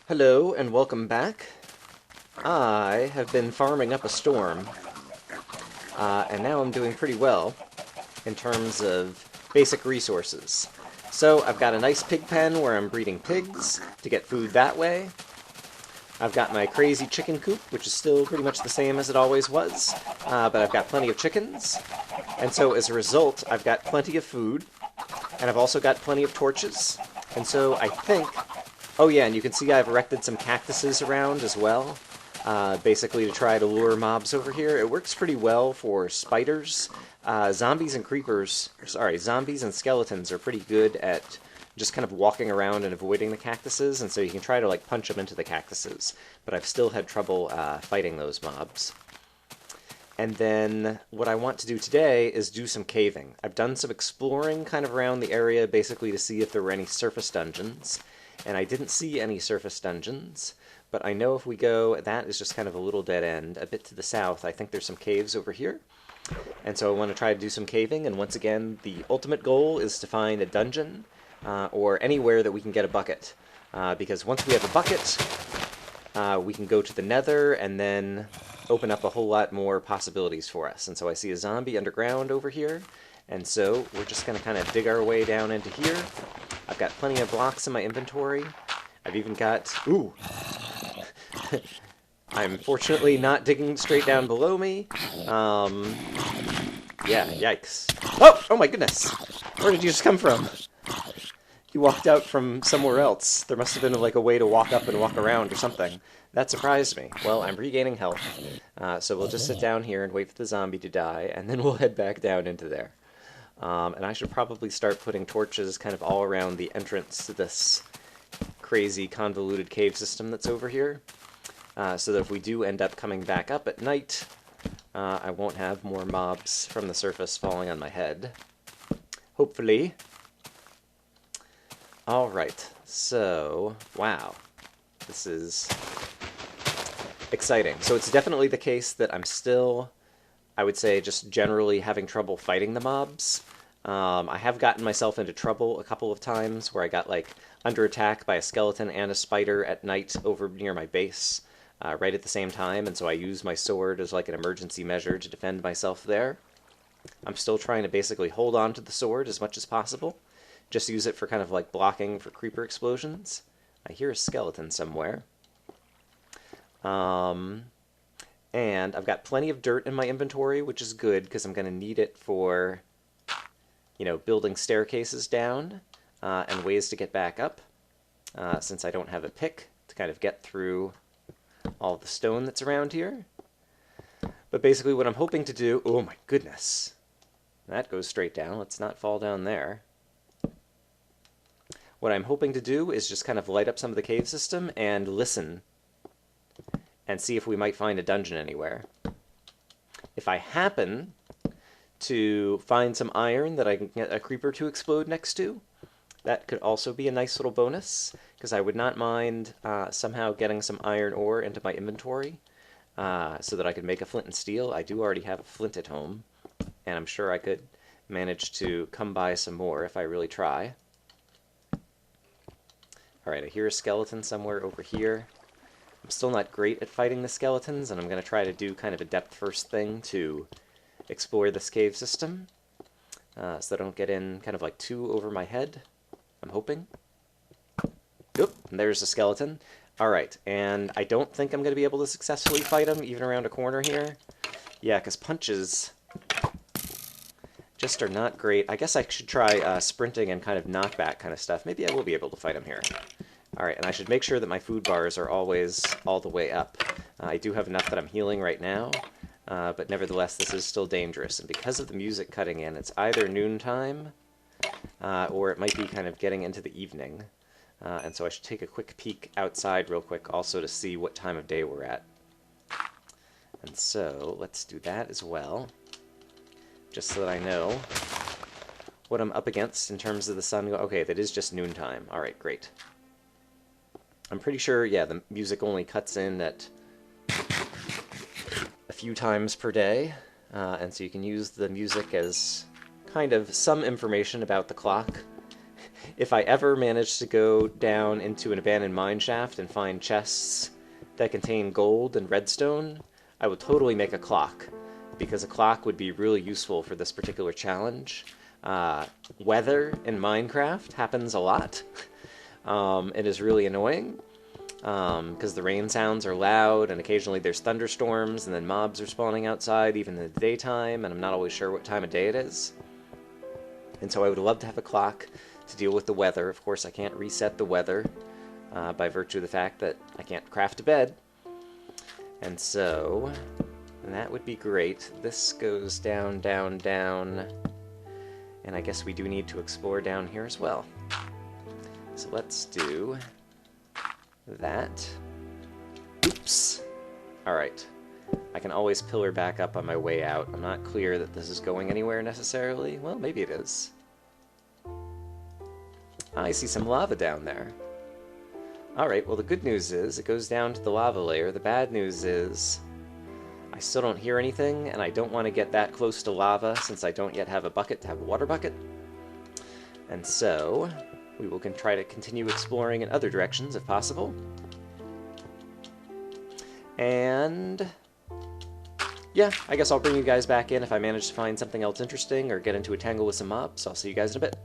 Hello and welcome back. I have been farming up a storm, and now I'm doing pretty well in terms of basic resources. So I've got a nice pig pen where I'm breeding pigs to get food that way. I've got my crazy chicken coop, which is still pretty much the same as it always was, but I've got plenty of chickens. And so as a result, I've got plenty of food, and I've also got plenty of torches. And so I think... Oh yeah, and you can see I've erected some cactuses around as well, basically to try to lure mobs over here. It works pretty well for spiders. Zombies and skeletons are pretty good at just kind of walking around and avoiding the cactuses, and so you can try to like punch them into the cactuses, but I've still had trouble fighting those mobs. And then what I want to do today is do some caving. I've done some exploring kind of around the area, basically to see if there were any surface dungeons. And I didn't see any surface dungeons, but I know if we go, that is just kind of a little dead end. A bit to the south, I think there's some caves over here. And so I want to try to do some caving, and once again, the ultimate goal is to find a dungeon, or anywhere that we can get a bucket. Because once we have a bucket, we can go to the nether, and then open up a whole lot more possibilities for us. And so I see a zombie underground over here, and so we're just going to kind of dig our way down into here. I've got plenty of blocks in my inventory. I've even got... Ooh! I'm fortunately not digging straight down below me. Yeah, yikes. Oh! Oh my goodness! Where did you just come from? You walked out from somewhere else. There must have been like a way to walk up and walk around or something. That surprised me. Well, I'm regaining health. So we'll just sit down here and wait for the zombie to die, and then we'll head back down into there. And I should probably start putting torches kind of all around the entrance to this crazy convoluted cave system that's over here, so that if we do end up coming back up at night, I won't have more mobs from the surface falling on my head. Hopefully. Alright, so, wow. This is exciting. So it's definitely the case that I'm still... I would say just generally having trouble fighting the mobs. I have gotten myself into trouble a couple of times where I got like under attack by a skeleton and a spider at night over near my base right at the same time, and so I use my sword as like an emergency measure to defend myself there. I'm still trying to basically hold on to the sword as much as possible. Just use it for kind of like blocking for creeper explosions. I hear a skeleton somewhere. And I've got plenty of dirt in my inventory, which is good, because I'm going to need it for, you know, building staircases down, and ways to get back up, since I don't have a pick to kind of get through all the stone that's around here. But basically what I'm hoping to do... Oh my goodness! That goes straight down. Let's not fall down there. What I'm hoping to do is just kind of light up some of the cave system and listen and see if we might find a dungeon anywhere. If I happen to find some iron that I can get a creeper to explode next to, that could also be a nice little bonus, because I would not mind somehow getting some iron ore into my inventory so that I could make a flint and steel. I do already have a flint at home, and I'm sure I could manage to come by some more if I really try. Alright, I hear a skeleton somewhere over here. I'm still not great at fighting the skeletons, and I'm going to try to do kind of a depth-first thing to explore this cave system, so that I don't get in kind of like too over my head, I'm hoping. Oop, and there's a skeleton. Alright, and I don't think I'm going to be able to successfully fight him, even around a corner here. Yeah, because punches just are not great. I guess I should try sprinting and kind of knockback kind of stuff. Maybe I will be able to fight him here. Alright, and I should make sure that my food bars are always all the way up. I do have enough that I'm healing right now, but nevertheless this is still dangerous. And because of the music cutting in, it's either noontime, or it might be kind of getting into the evening. And so I should take a quick peek outside real quick also to see what time of day we're at. And so, let's do that as well, just so that I know what I'm up against in terms of the sun. Okay, that is just noontime. Alright, great. I'm pretty sure, yeah, the music only cuts in at a few times per day, and so you can use the music as kind of some information about the clock. If I ever manage to go down into an abandoned mineshaft and find chests that contain gold and redstone, I would totally make a clock, because a clock would be really useful for this particular challenge. Weather in Minecraft happens a lot. It is really annoying, because the rain sounds are loud, and occasionally there's thunderstorms, and then mobs are spawning outside, even in the daytime, and I'm not always sure what time of day it is. And so I would love to have a clock to deal with the weather. Of course, I can't reset the weather by virtue of the fact that I can't craft a bed. And so that would be great. This goes down, down, down. And I guess we do need to explore down here as well. So let's do that. Oops. Alright. I can always pillar back up on my way out. I'm not clear that this is going anywhere necessarily. Well, maybe it is. I see some lava down there. Alright, well the good news is it goes down to the lava layer. The bad news is I still don't hear anything, and I don't want to get that close to lava since I don't yet have a bucket to have a water bucket. And so we will try to continue exploring in other directions if possible. And yeah, I guess I'll bring you guys back in if I manage to find something else interesting or get into a tangle with some mobs. I'll see you guys in a bit.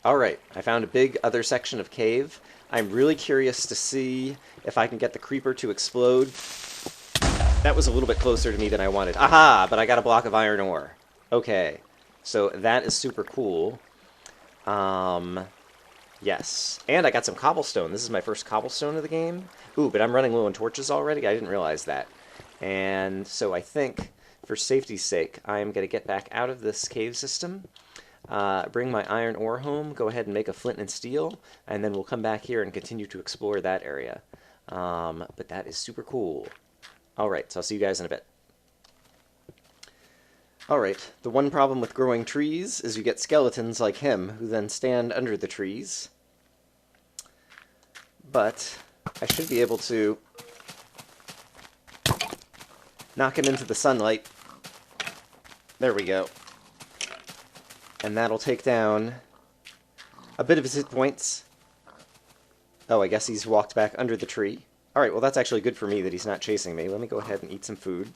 Alright, I found a big other section of cave. I'm really curious to see if I can get the creeper to explode. That was a little bit closer to me than I wanted. Aha! But I got a block of iron ore. Okay, so that is super cool. Yes. And I got some cobblestone. This is my first cobblestone of the game. Ooh, but I'm running low on torches already? I didn't realize that. And so I think, for safety's sake, I'm going to get back out of this cave system, bring my iron ore home, go ahead and make a flint and steel, and then we'll come back here and continue to explore that area. But that is super cool. Alright, so I'll see you guys in a bit. Alright, the one problem with growing trees is you get skeletons like him, who then stand under the trees. But I should be able to knock him into the sunlight. There we go. And that'll take down a bit of his hit points. Oh, I guess he's walked back under the tree. Alright, well that's actually good for me that he's not chasing me. Let me go ahead and eat some food.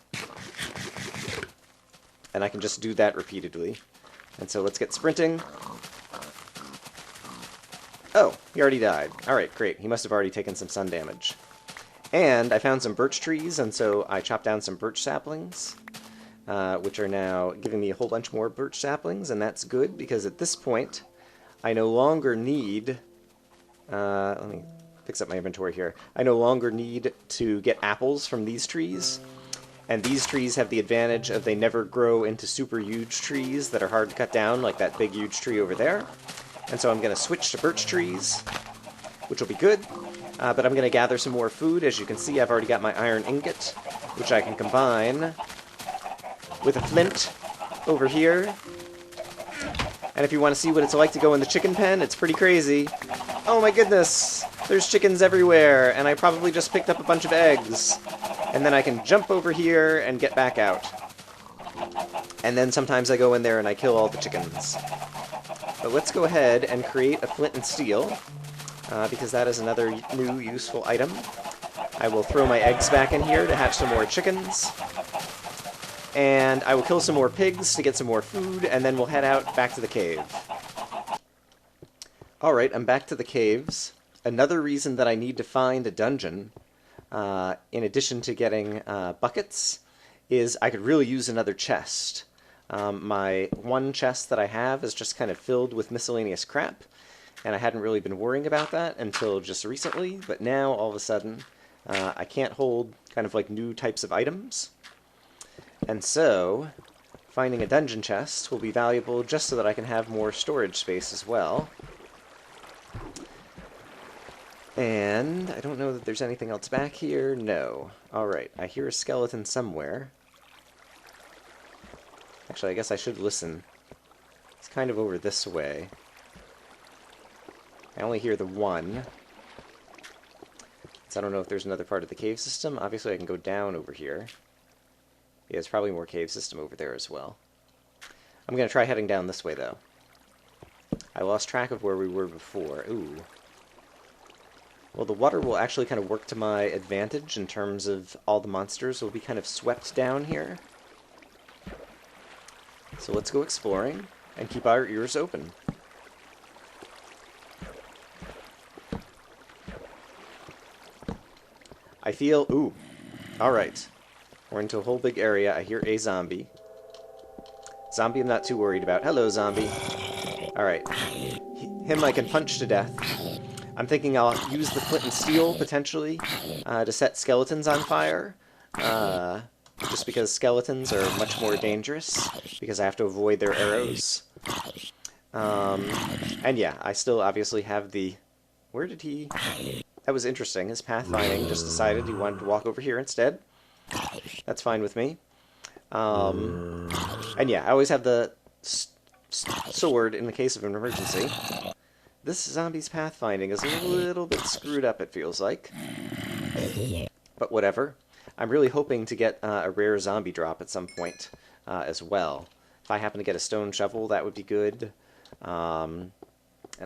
And I can just do that repeatedly. And so let's get sprinting. Oh, he already died. Alright, great. He must have already taken some sun damage. And I found some birch trees, and so I chopped down some birch saplings, which are now giving me a whole bunch more birch saplings, and that's good, because at this point, I no longer need... let me fix up my inventory here. I no longer need to get apples from these trees. And these trees have the advantage of they never grow into super huge trees that are hard to cut down, like that big huge tree over there. And so I'm going to switch to birch trees, which will be good. But I'm going to gather some more food. As you can see, I've already got my iron ingot, which I can combine with a flint over here. And if you want to see what it's like to go in the chicken pen, it's pretty crazy. Oh my goodness! There's chickens everywhere, and I probably just picked up a bunch of eggs. And then I can jump over here and get back out. And then sometimes I go in there and I kill all the chickens. But let's go ahead and create a flint and steel, because that is another new useful item. I will throw my eggs back in here to hatch some more chickens. And I will kill some more pigs to get some more food, and then we'll head out back to the cave. Alright, I'm back to the caves. Another reason that I need to find a dungeon, in addition to getting buckets, is I could really use another chest. My one chest that I have is just kind of filled with miscellaneous crap, and I hadn't really been worrying about that until just recently, but now, all of a sudden, I can't hold kind of like new types of items. And so, finding a dungeon chest will be valuable just so that I can have more storage space as well. And I don't know that there's anything else back here. No. Alright, I hear a skeleton somewhere. Actually, I guess I should listen. It's kind of over this way. I only hear the one. So I don't know if there's another part of the cave system. Obviously I can go down over here. Yeah, there's probably more cave system over there as well. I'm going to try heading down this way, though. I lost track of where we were before. Ooh. Well, the water will actually kind of work to my advantage in terms of all the monsters will be kind of swept down here. So let's go exploring and keep our ears open. I feel... Ooh. Alright. We're into a whole big area. I hear a zombie. Zombie I'm not too worried about. Hello, zombie. Alright. Him I can punch to death. I'm thinking I'll use the flint and steel, potentially, to set skeletons on fire. Just because skeletons are much more dangerous, because I have to avoid their arrows. And yeah, I still obviously have the... Where did he... That was interesting. His pathfinding just decided he wanted to walk over here instead. That's fine with me. And yeah, I always have the sword in the case of an emergency. This zombie's pathfinding is a little bit screwed up, it feels like. But whatever. I'm really hoping to get a rare zombie drop at some point as well. If I happen to get a stone shovel, that would be good. An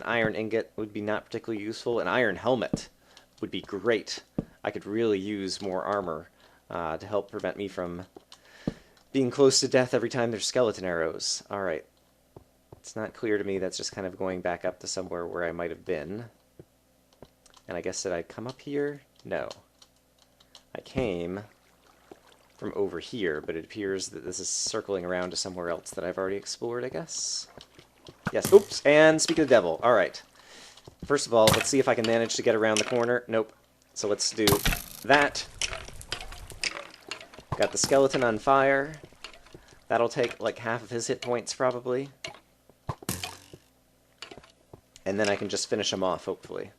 iron ingot would be not particularly useful. An iron helmet would be great. I could really use more armor to help prevent me from being close to death every time there's skeleton arrows. Alright. It's not clear to me. That's just kind of going back up to somewhere where I might have been. And I guess did I come up here? No. I came from over here, but it appears that this is circling around to somewhere else that I've already explored, I guess. Yes, oops, and speak of the devil. Alright. First of all, let's see if I can manage to get around the corner. Nope. So let's do that. Got the skeleton on fire. That'll take like half of his hit points, probably. And then I can just finish him off, hopefully.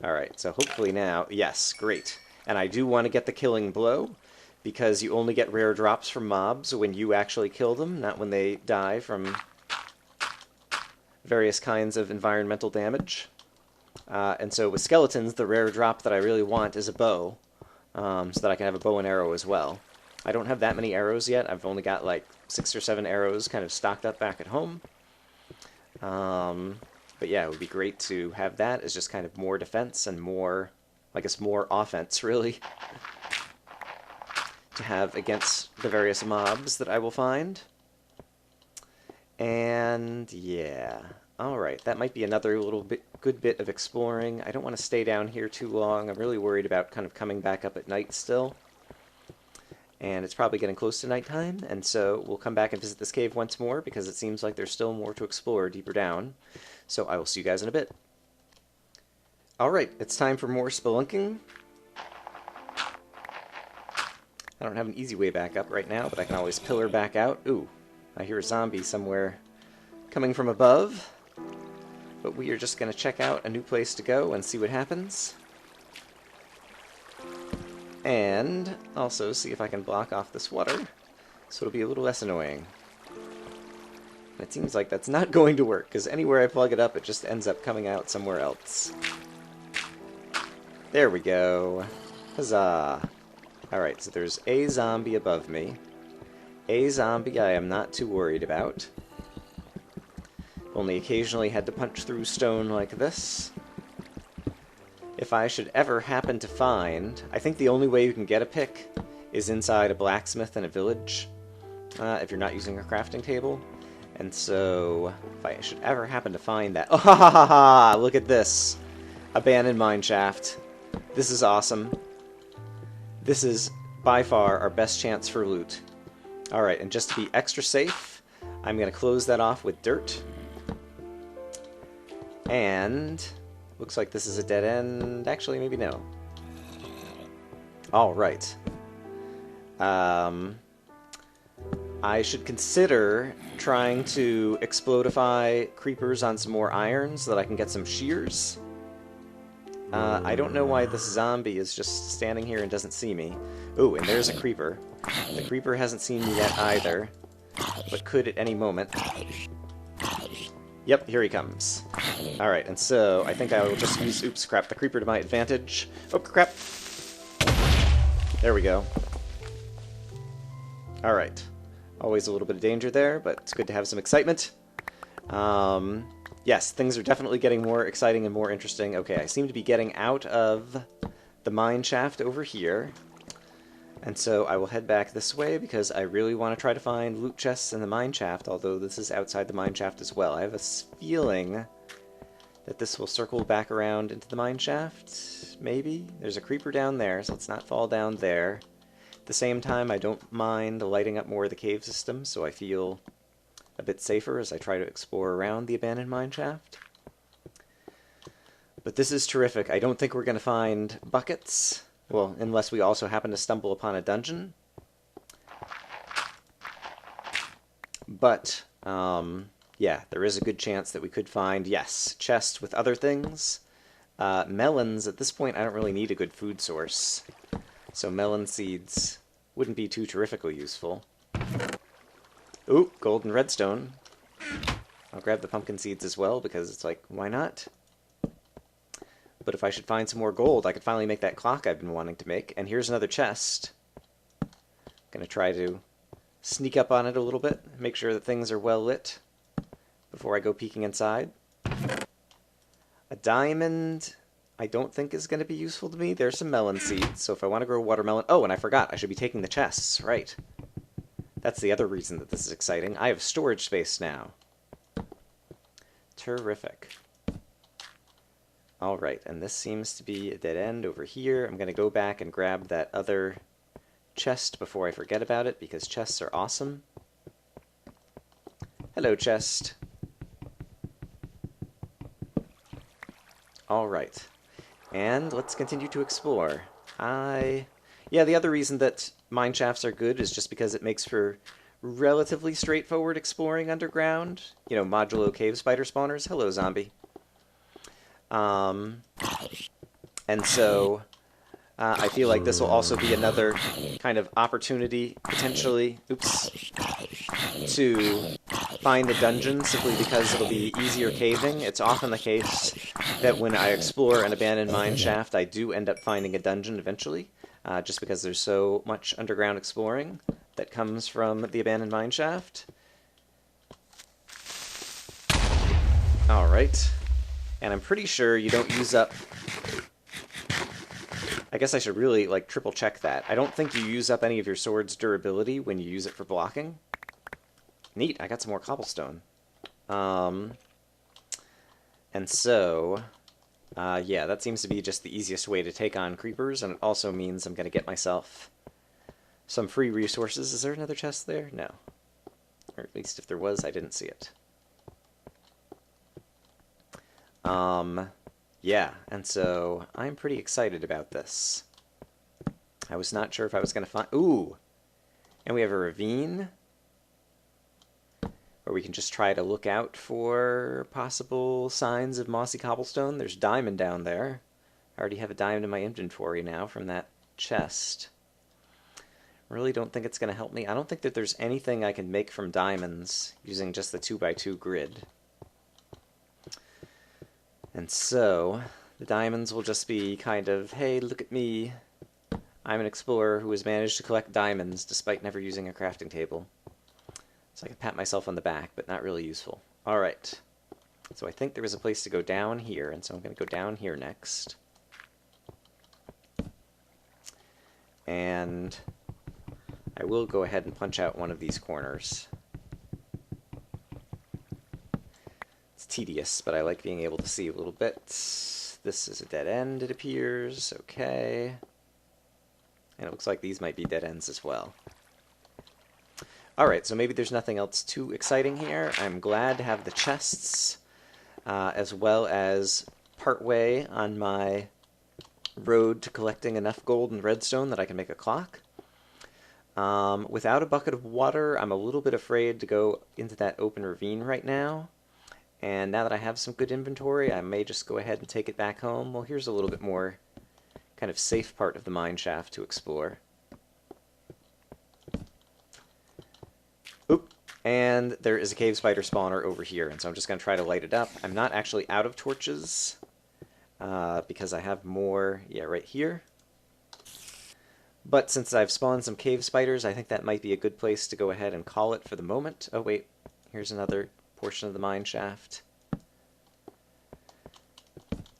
Alright, so hopefully now... Yes, great. And I do want to get the killing blow, because you only get rare drops from mobs when you actually kill them, not when they die from various kinds of environmental damage. And so with skeletons, the rare drop that I really want is a bow, so that I can have a bow and arrow as well. I don't have that many arrows yet. I've only got like 6 or 7 arrows kind of stocked up back at home. But yeah, it would be great to have that as just kind of more defense and more, I guess, more offense, really, to have against the various mobs that I will find. And yeah, alright, that might be another good bit of exploring. I don't want to stay down here too long. I'm really worried about kind of coming back up at night still. And it's probably getting close to nighttime, and so we'll come back and visit this cave once more, because it seems like there's still more to explore deeper down. So I will see you guys in a bit. Alright, it's time for more spelunking. I don't have an easy way back up right now, but I can always pillar back out. Ooh, I hear a zombie somewhere coming from above. But we are just going to check out a new place to go and see what happens. And also see if I can block off this water, so it'll be a little less annoying. It seems like that's not going to work, because anywhere I plug it up, it just ends up coming out somewhere else. There we go. Huzzah! Alright, so there's a zombie above me. A zombie I am not too worried about. Only occasionally had to punch through stone like this. If I should ever happen to find... I think the only way you can get a pick is inside a blacksmith in a village, if you're not using a crafting table. And so, if I should ever happen to find that... Oh, ha ha ha ha! Look at this! Abandoned mineshaft. This is awesome. This is, by far, our best chance for loot. Alright, and just to be extra safe, I'm going to close that off with dirt. And... looks like this is a dead end. Actually, maybe no. Alright. I should consider trying to explodify creepers on some more iron so that I can get some shears. I don't know why this zombie is just standing here and doesn't see me. Ooh, and there's a creeper. The creeper hasn't seen me yet either, but could at any moment. Yep, here he comes. Alright, and so I think I will just use, oops, crap, the creeper to my advantage. Oh, crap! There we go. Alright. Always a little bit of danger there, but it's good to have some excitement. Yes, things are definitely getting more exciting and more interesting. Okay, I seem to be getting out of the mine shaft over here. And so I will head back this way because I really want to try to find loot chests in the mine shaft, although this is outside the mine shaft as well. I have a feeling that this will circle back around into the mine shaft, maybe? There's a creeper down there, so let's not fall down there. At the same time, I don't mind lighting up more of the cave system, so I feel a bit safer as I try to explore around the abandoned mine shaft. But this is terrific. I don't think we're going to find buckets. Well, unless we also happen to stumble upon a dungeon. But, yeah, there is a good chance that we could find, yes, chests with other things. Melons, at this point, I don't really need a good food source. So melon seeds wouldn't be too terrifically useful. Ooh, gold and redstone. I'll grab the pumpkin seeds as well, because it's like, why not? But if I should find some more gold, I could finally make that clock I've been wanting to make. And here's another chest. I'm going to try to sneak up on it a little bit, make sure that things are well lit before I go peeking inside. A diamond I don't think is going to be useful to me. There's some melon seeds, so if I want to grow watermelon... Oh, and I forgot, I should be taking the chests, right. That's the other reason that this is exciting. I have storage space now. Terrific. Alright, and this seems to be a dead end over here. I'm going to go back and grab that other chest before I forget about it, because chests are awesome. Hello, chest. Alright. And let's continue to explore. Yeah, the other reason that mine shafts are good is just because it makes for relatively straightforward exploring underground. You know, modulo cave spider spawners. Hello, zombie. And so I feel like this will also be another kind of opportunity, potentially, to find a dungeon simply because it'll be easier caving. It's often the case that when I explore an abandoned mine shaft, I do end up finding a dungeon eventually, just because there's so much underground exploring that comes from the abandoned mine shaft. Alright. And I'm pretty sure you don't use up... I guess I should really, like, triple check that. I don't think you use up any of your sword's durability when you use it for blocking. Neat, I got some more cobblestone. And so, yeah, that seems to be just the easiest way to take on creepers, and it also means I'm going to get myself some free resources. Is there another chest there? No. Or at least if there was, I didn't see it. Yeah, and so I'm pretty excited about this. I was not sure if I was going to find... Ooh! And we have a ravine where we can just try to look out for possible signs of mossy cobblestone. There's diamond down there. I already have a diamond in my inventory now from that chest. Really don't think it's going to help me. I don't think that there's anything I can make from diamonds using just the 2x2 grid. And so, the diamonds will just be kind of, hey, look at me. I'm an explorer who has managed to collect diamonds despite never using a crafting table. So I can pat myself on the back, but not really useful. Alright. So I think there was a place to go down here, and so I'm going to go down here next. And I will go ahead and punch out one of these corners. Tedious, but I like being able to see a little bit. This is a dead end, it appears. Okay. And it looks like these might be dead ends as well. Alright, so maybe there's nothing else too exciting here. I'm glad to have the chests, as well as partway on my road to collecting enough gold and redstone that I can make a clock. Without a bucket of water, I'm a little bit afraid to go into that open ravine right now. And now that I have some good inventory, I may just go ahead and take it back home. Well, here's a little bit more kind of safe part of the mine shaft to explore. Oop! And there is a cave spider spawner over here, and so I'm just going to try to light it up. I'm not actually out of torches, because I have more, yeah, right here. But since I've spawned some cave spiders, I think that might be a good place to go ahead and call it for the moment. Oh, wait, here's another portion of the mine shaft.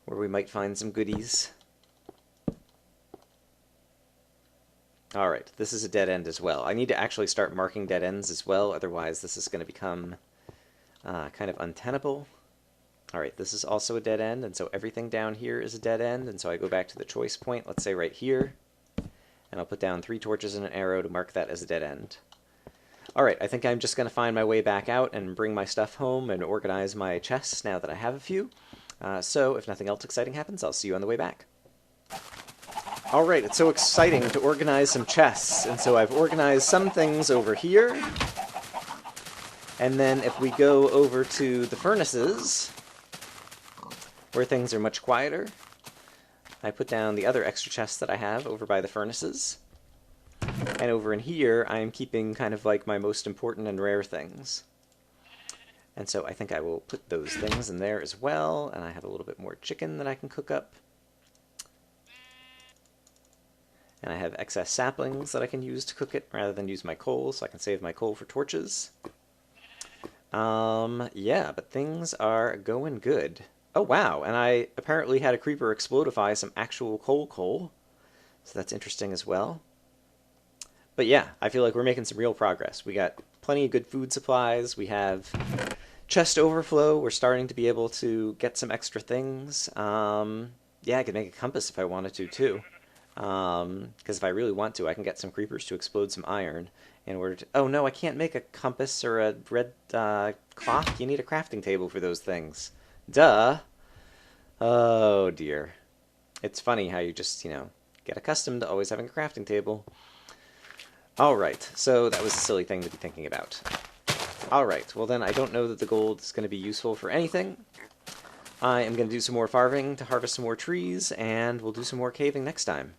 where we might find some goodies. Alright, this is a dead end as well. I need to actually start marking dead ends as well, otherwise this is going to become kind of untenable. Alright, this is also a dead end, and so everything down here is a dead end, and so I go back to the choice point, let's say right here, and I'll put down 3 torches and an arrow to mark that as a dead end. Alright, I think I'm just going to find my way back out and bring my stuff home and organize my chests now that I have a few. So if nothing else exciting happens, I'll see you on the way back. Alright, it's so exciting to organize some chests, and so I've organized some things over here. And then if we go over to the furnaces, where things are much quieter, I put down the other extra chests that I have over by the furnaces. And over in here, I am keeping kind of like my most important and rare things. And so I think I will put those things in there as well, and I have a little bit more chicken that I can cook up. And I have excess saplings that I can use to cook it rather than use my coal, so I can save my coal for torches. Yeah, but things are going good. Oh wow, and I apparently had a creeper explodify some actual coal, so that's interesting as well. But yeah, I feel like we're making some real progress. We got plenty of good food supplies, we have chest overflow, we're starting to be able to get some extra things. Yeah, I could make a compass if I wanted to too. Because if I really want to, I can get some creepers to explode some iron in order to... Oh no, I can't make a compass or a red clock. You need a crafting table for those things. Duh. Oh dear. It's funny how you just, get accustomed to always having a crafting table. Alright, so that was a silly thing to be thinking about. Alright, well then I don't know that the gold is going to be useful for anything. I am going to do some more farming to harvest some more trees, and we'll do some more caving next time.